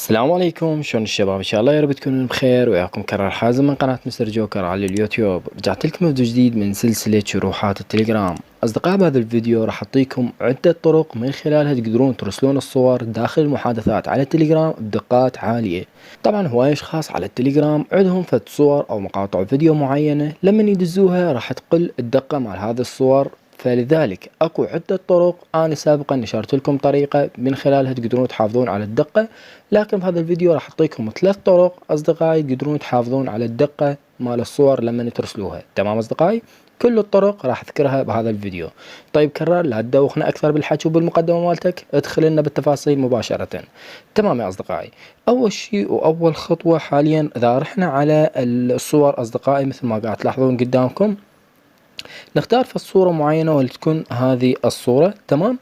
السلام عليكم، شلون الشباب؟ ان شاء الله يا رب تكونون بخير. وياكم كرر حازم من قناة مستر جوكر على اليوتيوب. رجعت لكم فيديو جديد من سلسلة شروحات التليجرام. اصدقاء، بهذا الفيديو راح اعطيكم عدة طرق من خلالها تقدرون ترسلون الصور داخل المحادثات على التليجرام بدقات عالية. طبعا هواي اشخاص على التليجرام عندهم فد صور او مقاطع فيديو معينة لما يدزوها راح تقل الدقة مع هذه الصور، فلذلك اكو عدة طرق. انا سابقا نشرت لكم طريقة من خلالها تقدرون تحافظون على الدقة، لكن في هذا الفيديو راح اعطيكم 3 طرق اصدقائي تقدرون تحافظون على الدقة مال الصور لما ترسلوها. تمام اصدقائي؟ كل الطرق راح اذكرها بهذا الفيديو. طيب كرر، لا تدوخنا اكثر بالحكي وبالمقدمة مالتك، ادخل لنا بالتفاصيل مباشرة. تمام يا اصدقائي، اول شيء واول خطوة حاليا اذا رحنا على الصور اصدقائي مثل ما قاعد تلاحظون قدامكم، نختار في الصورة معينة ولتكون هذه الصورة. تمام.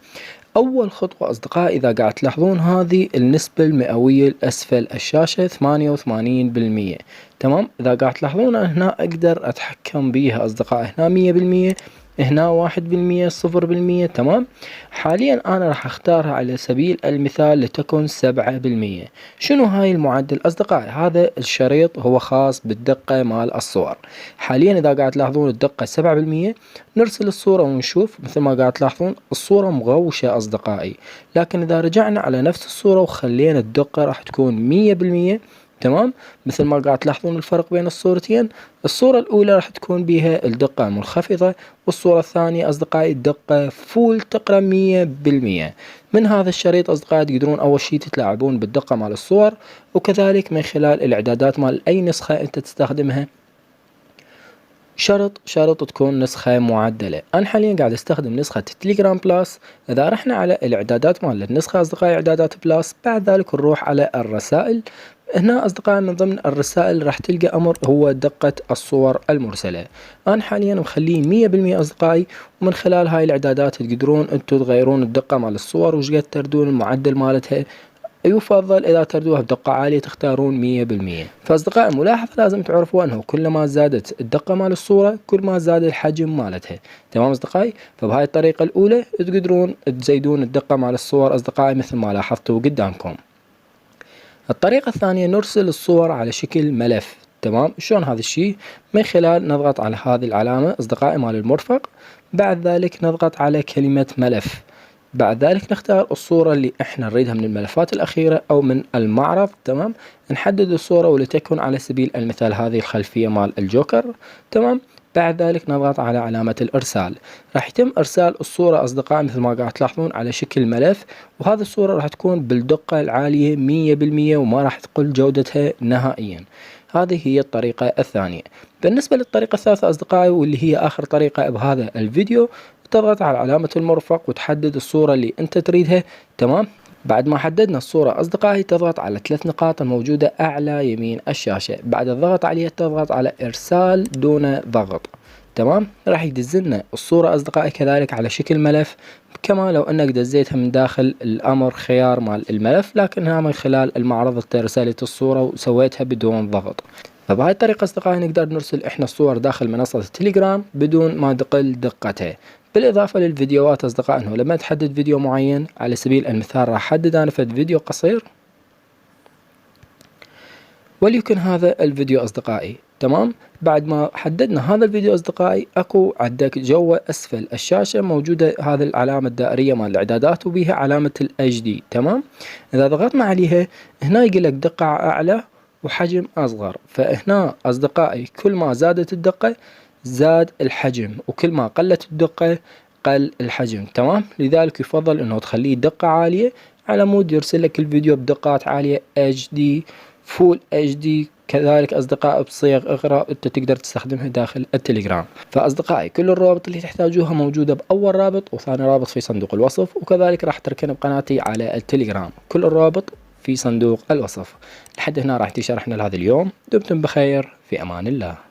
اول خطوة اصدقائي اذا قاعد تلاحظون هذه النسبة المئوية الاسفل الشاشة 88%. تمام. اذا قاعد تلاحظون هنا اقدر اتحكم بيها اصدقائي، هنا 100%، هنا 1%، 0%. تمام. حاليا انا راح اختارها على سبيل المثال لتكن 7%. شنو هاي المعدل اصدقائي؟ هذا الشريط هو خاص بالدقة مال الصور. حاليا اذا قاعد تلاحظون الدقة 7%، نرسل الصورة ونشوف مثل ما قاعد تلاحظون الصورة مغوشة اصدقائي. لكن اذا رجعنا على نفس الصورة وخلينا الدقة راح تكون 100%. تمام. مثل ما قاعد تلاحظون الفرق بين الصورتين، الصورة الأولى راح تكون بها الدقة منخفضة، والصورة الثانية أصدقائي الدقة فول تقريبا 100%. من هذا الشريط أصدقائي تقدرون أول شيء تتلاعبون بالدقة مال الصور، وكذلك من خلال الإعدادات مال أي نسخة أنت تستخدمها. شرط تكون نسخة معدلة. أنا حاليا قاعد استخدم نسخة التليجرام بلس. إذا رحنا على الإعدادات مال النسخة أصدقائي إعدادات بلس، بعد ذلك نروح على الرسائل. هنا أصدقائي من ضمن الرسائل راح تلقى أمر هو دقة الصور المرسلة. أنا حاليا مخليه 100% أصدقائي، ومن خلال هاي الإعدادات تقدرون أنتوا تغيرون الدقة مال الصور وش قد تردون المعدل مالتها. يفضل إذا تردوها بدقة عالية تختارون 100%. فأصدقائي ملاحظة لازم تعرفوا أنه كل ما زادت الدقة مال الصورة كل ما زاد الحجم مالتها. تمام أصدقائي؟ فبهاي الطريقة الأولى تقدرون تزيدون الدقة مال الصور أصدقائي مثل ما لاحظتوا قدامكم. الطريقة الثانية نرسل الصور على شكل ملف. تمام. شلون هذا الشيء؟ من خلال نضغط على هذه العلامة أصدقائي مال المرفق، بعد ذلك نضغط على كلمة ملف، بعد ذلك نختار الصورة اللي احنا نريدها من الملفات الأخيرة أو من المعرض. تمام. نحدد الصورة ولتكن على سبيل المثال هذه الخلفية مال الجوكر. تمام. بعد ذلك نضغط على علامة الإرسال. راح يتم إرسال الصورة أصدقائي مثل ما قاعد تلاحظون على شكل ملف، وهذه الصورة راح تكون بالدقة العالية 100% وما راح تقل جودتها نهائيا. هذه هي الطريقة الثانية. بالنسبة للطريقة الثالثة أصدقائي واللي هي آخر طريقة بهذا الفيديو، تضغط على علامة المرفق وتحدد الصورة اللي أنت تريدها. تمام. بعد ما حددنا الصورة أصدقائي تضغط على 3 نقاط الموجودة أعلى يمين الشاشة، بعد الضغط عليها تضغط على إرسال دون ضغط. تمام. راح يدزلنا الصورة أصدقائي كذلك على شكل ملف، كما لو أنك دزيتها من داخل الأمر خيار مال الملف، لكنها من خلال المعرض رسالة الصورة وسويتها بدون ضغط. فبهاي الطريقة أصدقائي نقدر نرسل إحنا الصور داخل منصة التليجرام بدون ما تقل دقتها. بالإضافة للفيديوهات أصدقائي، إنه لما تحدد فيديو معين على سبيل المثال راح أحدد أنا فد فيديو قصير، وليكن هذا الفيديو أصدقائي. تمام. بعد ما حددنا هذا الفيديو أصدقائي أكو عندك جوا أسفل الشاشة موجودة هذه العلامة الدائرية مال الإعدادات وبيها علامة ال HD. تمام. إذا ضغطنا عليها هنا يقول لك دقة أعلى وحجم أصغر. فهنا أصدقائي كل ما زادت الدقة زاد الحجم، وكل ما قلت الدقة قل الحجم. تمام. لذلك يفضل انه تخليه دقة عالية على مود يرسل لك الفيديو بدقات عالية HD فول HD. كذلك أصدقائي بصيغ أخرى أنت تقدر تستخدمها داخل التليجرام. فأصدقائي كل الروابط اللي تحتاجوها موجودة بأول رابط وثاني رابط في صندوق الوصف، وكذلك راح تركن بقناتي على التليجرام. كل الروابط في صندوق الوصف. لحد هنا راح تشرحنا لهذا اليوم. دمتم بخير، في أمان الله.